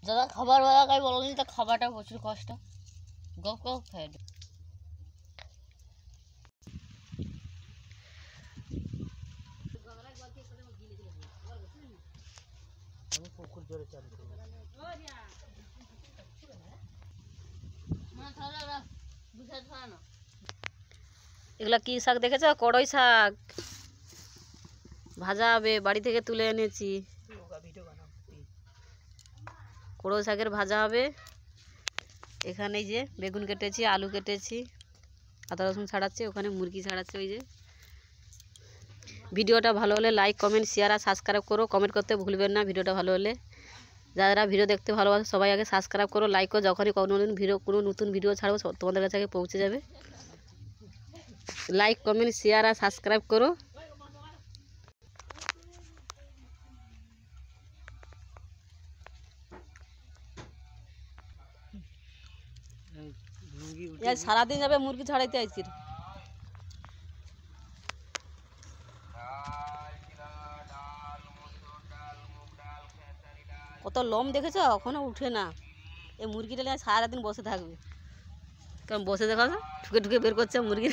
দাদা খাবার বেলা কাই বলো তা খাবারটা প্রচুর কষ্ট গপ গপ খাই আমি পুকুর জলে চান করি এগুলা কি শাক দেখেছো? কড়ই শাক ভাজা হবে, বাড়ি থেকে তুলে এনেছি। কড়ই শাকের ভাজা হবে। এখানে যে বেগুন কেটেছি, আলু কেটেছি, আদা রসুন ছাড়াচ্ছে, ওখানে মুরগি ছাড়াচ্ছে। ওই যে ভিডিওটা ভালো হলে লাইক কমেন্ট শেয়ার আর সাবস্ক্রাইব করো। কমেন্ট করতে ভুলবেন না ভিডিওটা ভালো হলে। যারা ভিডিও দেখতে ভালোবাসে সবাই আগে সাবস্ক্রাইব করো, লাইক করো। যখনই কোনো নতুন ভিডিও ছাড়বো তোমাদের কাছে আগে পৌঁছে যাবে। লাইক কমেন্ট শেয়ার আর সাবস্ক্রাইব করো। সারাদিন যাবে মুরগি ছাড়াইতে আজকে। কত লোম দেখেছ? এখনো উঠে না। এই মুরগিটা নিয়ে সারাদিন বসে থাকবে। কারণ বসে দেখা ঠুকে ঠুকে বের করছে মুরগি।